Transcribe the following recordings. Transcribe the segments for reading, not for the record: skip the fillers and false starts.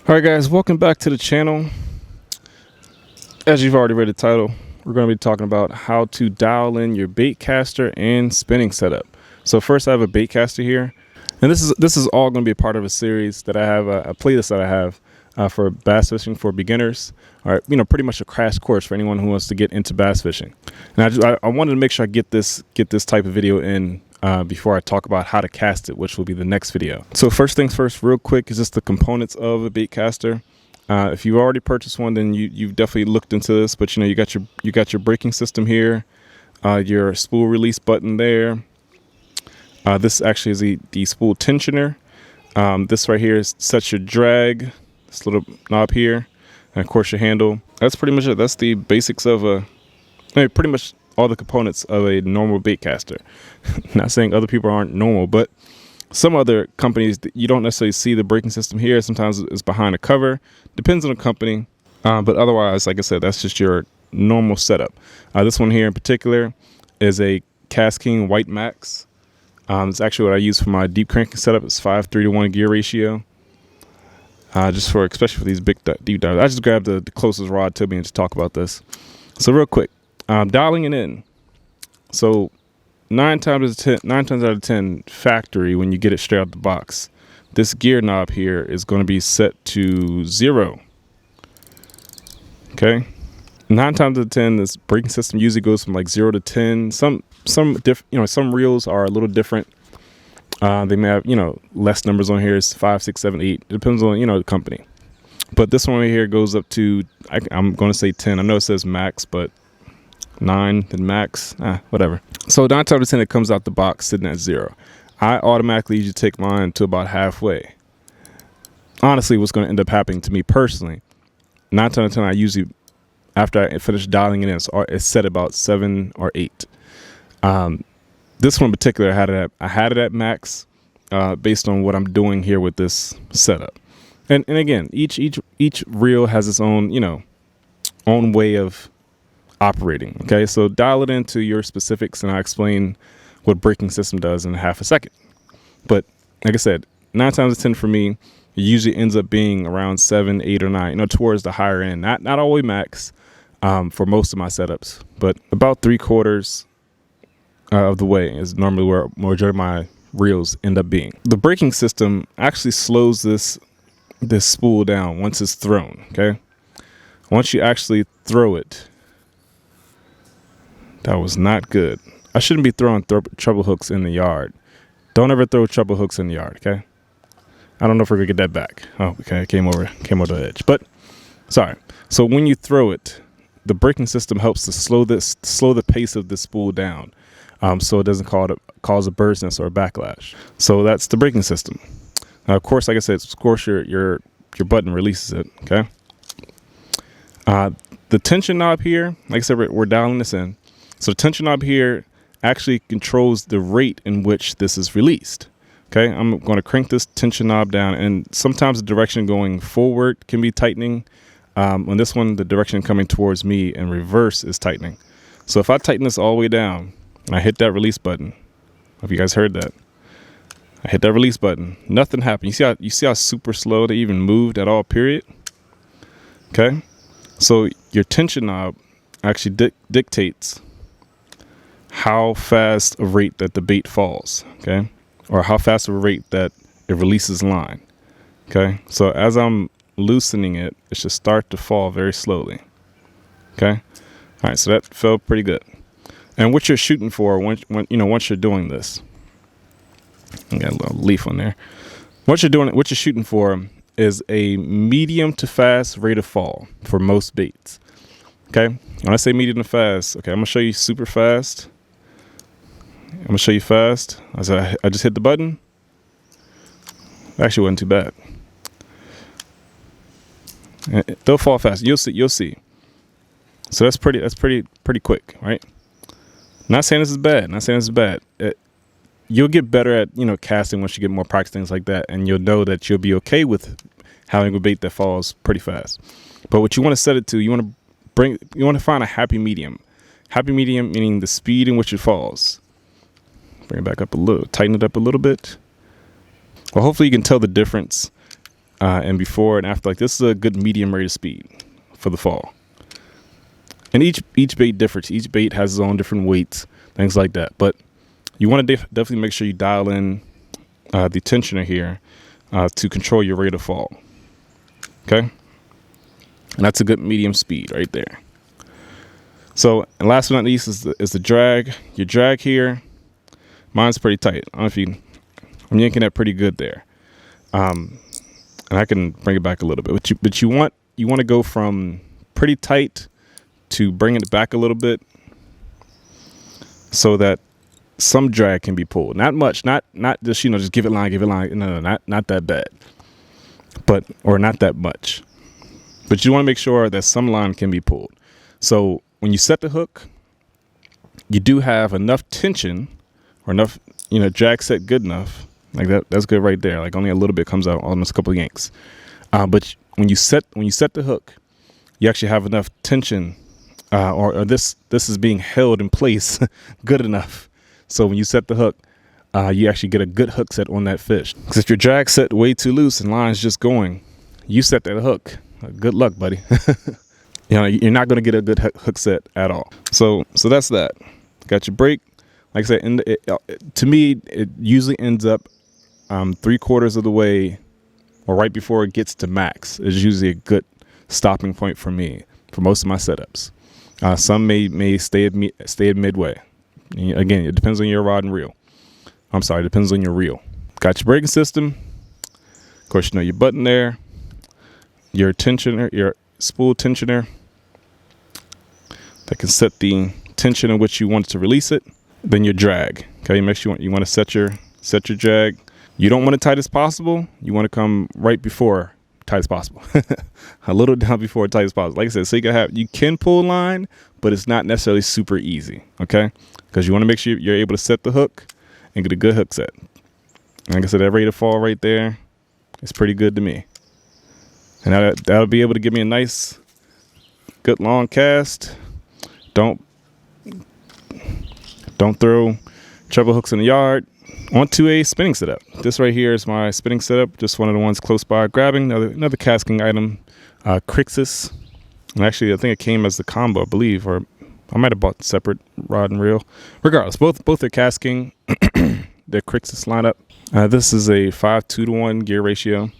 All right, guys, welcome back to the channel. As you've already read the title, we're going to be talking about how to dial in your baitcaster and spinning setup. So first, I have a baitcaster here, and this is all going to be a part of a series that I have, a playlist that I have for bass fishing for beginners. All right, pretty much a crash course for anyone who wants to get into bass fishing. And I wanted to make sure I get this type of video in before I talk about how to cast it, which will be the next video. So first things first, real quick, is just the components of a baitcaster. If you already purchased one, then you've definitely looked into this. But you got your braking system here, your spool release button there. This actually is the spool tensioner. This right here sets your drag. This little knob here, and of course your handle. That's pretty much it. That's the basics of pretty much all the components of a normal baitcaster. Not saying other people aren't normal, but some other companies, you don't necessarily see the braking system here. Sometimes it's behind a cover. Depends on the company. But otherwise, like I said, that's just your normal setup. This one here in particular is a Cast King White Max. It's actually what I use for my deep cranking setup. It's 5:3-to-1 gear ratio. Especially for these big deep dives. I just grabbed the closest rod to me and just talk about this. So real quick, dialing it in. So 9 times out of 10 factory, when you get it straight out the box, this gear knob here is going to be set to 0. Okay, 9 times out of 10, this braking system usually goes from like 0 to 10. Some reels are a little different. They may have less numbers on here. It's 5, 6, 7, 8. It depends on the company. But this one right here goes up to I'm going to say 10. I know it says max, but 9 then max, whatever. So 9 times out of 10, it comes out the box sitting at 0. I automatically usually take mine to about halfway. Honestly, what's going to end up happening to me personally, 9 times out of 10, I usually, after I finish dialing it in, it's set about 7 or 8. This one in particular, I had it at max based on what I'm doing here with this setup. And again, each reel has its own own way of operating. Okay, so dial it into your specifics, and I'll explain what braking system does in half a second. But like I said, 9 times out of 10 for me, it usually ends up being around 7, 8, or 9. Towards the higher end. Not always max for most of my setups, but about 3/4 of the way is normally where majority of my reels end up being. The braking system actually slows this spool down once it's thrown. Okay, once you actually throw it. That was not good. I shouldn't be throwing treble hooks in the yard. Don't ever throw treble hooks in the yard, okay? I don't know if we're gonna get that back. Oh, okay, came over the edge. But sorry. So when you throw it, the braking system helps to slow the pace of the spool down, so it doesn't cause a bird's nest or a backlash. So that's the braking system. Now, of course, like I said, of course your button releases it. Okay. The tension knob here, like I said, we're dialing this in. So the tension knob here actually controls the rate in which this is released. Okay, I'm going to crank this tension knob down, and sometimes the direction going forward can be tightening. On this one, the direction coming towards me in reverse is tightening. So if I tighten this all the way down and I hit that release button, have you guys heard that? I hit that release button, nothing happened. You see how super slow they even moved at all, period? Okay, so your tension knob actually dictates how fast a rate that the bait falls, okay? Or how fast of a rate that it releases line, okay? So as I'm loosening it, it should start to fall very slowly, okay? All right, so that felt pretty good. And what you're shooting for once you're doing this, I got a little leaf on there. What you're shooting for is a medium to fast rate of fall for most baits, okay? When I say medium to fast, okay, I'm gonna show you super fast. I'm gonna show you fast. I just hit the button. Actually, wasn't too bad. They'll fall fast. You'll see. So that's pretty quick, right? Not saying this is bad. You'll get better at casting once you get more practice, things like that, and you'll know that you'll be okay with having a bait that falls pretty fast. But what you want to set it to, you want to find a happy medium. Happy medium meaning the speed in which it falls. Bring it back up a little, tighten it up a little bit. Well, hopefully you can tell the difference and before and after. Like, this is a good medium rate of speed for the fall. And each bait differs. Each bait has its own different weights, things like that. But you want to definitely make sure you dial in the tensioner here to control your rate of fall. Okay, and that's a good medium speed right there. So, and last but not least is the drag. Your drag here, mine's pretty tight. I don't know if I'm yanking that pretty good there. And I can bring it back a little bit. But you want to go from pretty tight to bringing it back a little bit, so that some drag can be pulled. Not much. Not just just give it line. No, not that bad. Or not that much. But you want to make sure that some line can be pulled. So when you set the hook, you do have enough tension or enough, drag set good enough. Like that's good right there. Like only a little bit comes out, almost a couple of yanks. But when you set the hook, you actually have enough tension, or this is being held in place good enough. So when you set the hook, you actually get a good hook set on that fish. Because if your drag set way too loose and line's just going, you set that hook. Good luck, buddy. You're not going to get a good hook set at all. So that's that. Got your break. Like I said, to me, it usually ends up 3/4 of the way, or right before it gets to max. Is usually a good stopping point for me for most of my setups. Some may stay at midway. Again, it depends on your rod and reel. I'm sorry, it depends on your reel. Got your braking system. Of course, your button there. Your tensioner, your spool tensioner that can set the tension in which you want to release it. Then your drag. Okay, make sure you want to set your drag. You don't want it tight as possible. You want to come right before tight as possible. A little down before tight as possible. Like I said, so you can pull line, but it's not necessarily super easy. Okay, because you want to make sure you're able to set the hook and get a good hook set. Like I said, that rate of fall right there is pretty good to me. And that'll be able to give me a nice, good long cast. Don't throw treble hooks in the yard. Onto a spinning setup. This right here is my spinning setup. Just one of the ones close by. Grabbing another casting item, Crixus. And actually, I think it came as the combo, I believe, or I might have bought separate rod and reel. Regardless, both are casting. The Crixus lineup. This is a 5:2-to-1 gear ratio.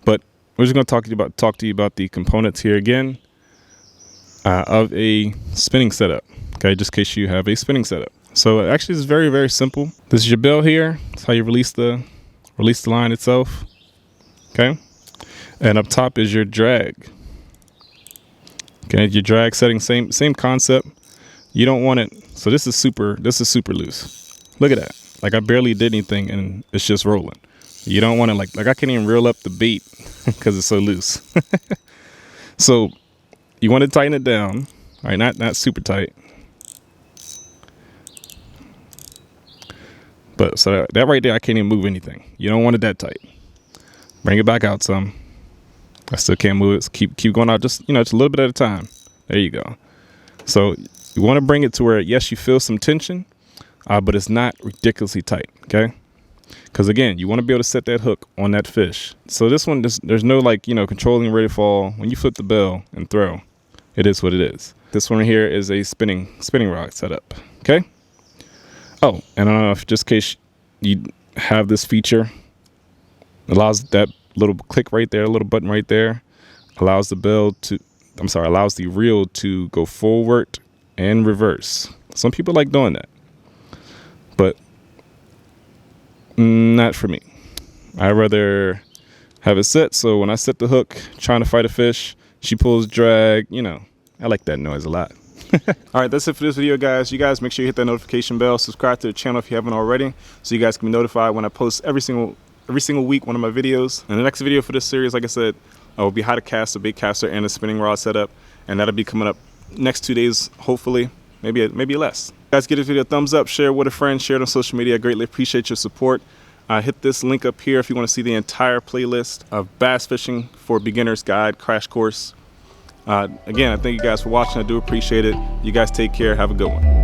But we're just going to talk to you about the components here again of a spinning setup. Okay, just in case you have a spinning setup. So actually, it's very, very simple. This is your bell here. That's how you release the line itself. Okay, and up top is your drag. Okay, your drag setting, same concept. You don't want it. So this is super loose. Look at that. Like I barely did anything, and it's just rolling. You don't want to like I can't even reel up the bait because it's so loose. So you want to tighten it down. All right, not super tight. But so that right there, I can't even move anything. You don't want it that tight. Bring it back out some. I still can't move it. So keep going out just just a little bit at a time. There you go. So you want to bring it to where, yes, you feel some tension, but it's not ridiculously tight. Okay. Because again, you want to be able to set that hook on that fish. So this one, there's no controlling rate of fall. When you flip the bell and throw, it is what it is. This one right here is a spinning rod setup. Okay. Oh, and I don't know if just in case you have this feature, allows that little click right there, little button right there, allows the reel to go forward and reverse. Some people like doing that, but not for me. I'd rather have it set. So when I set the hook, trying to fight a fish, she pulls drag, I like that noise a lot. All right, that's it for this video, guys. You guys make sure you hit that notification bell, subscribe to the channel if you haven't already, so you guys can be notified when I post every single week one of my videos. And the next video for this series, like I said, will be how to cast a baitcaster and a spinning rod setup, and that'll be coming up next 2 days, hopefully, maybe less. Guys, give this video a thumbs up, share it with a friend, share it on social media. I greatly appreciate your support. Hit this link up here if you want to see the entire playlist of bass fishing for beginners guide crash course. Again, I thank you guys for watching. I do appreciate it. You guys take care. Have a good one.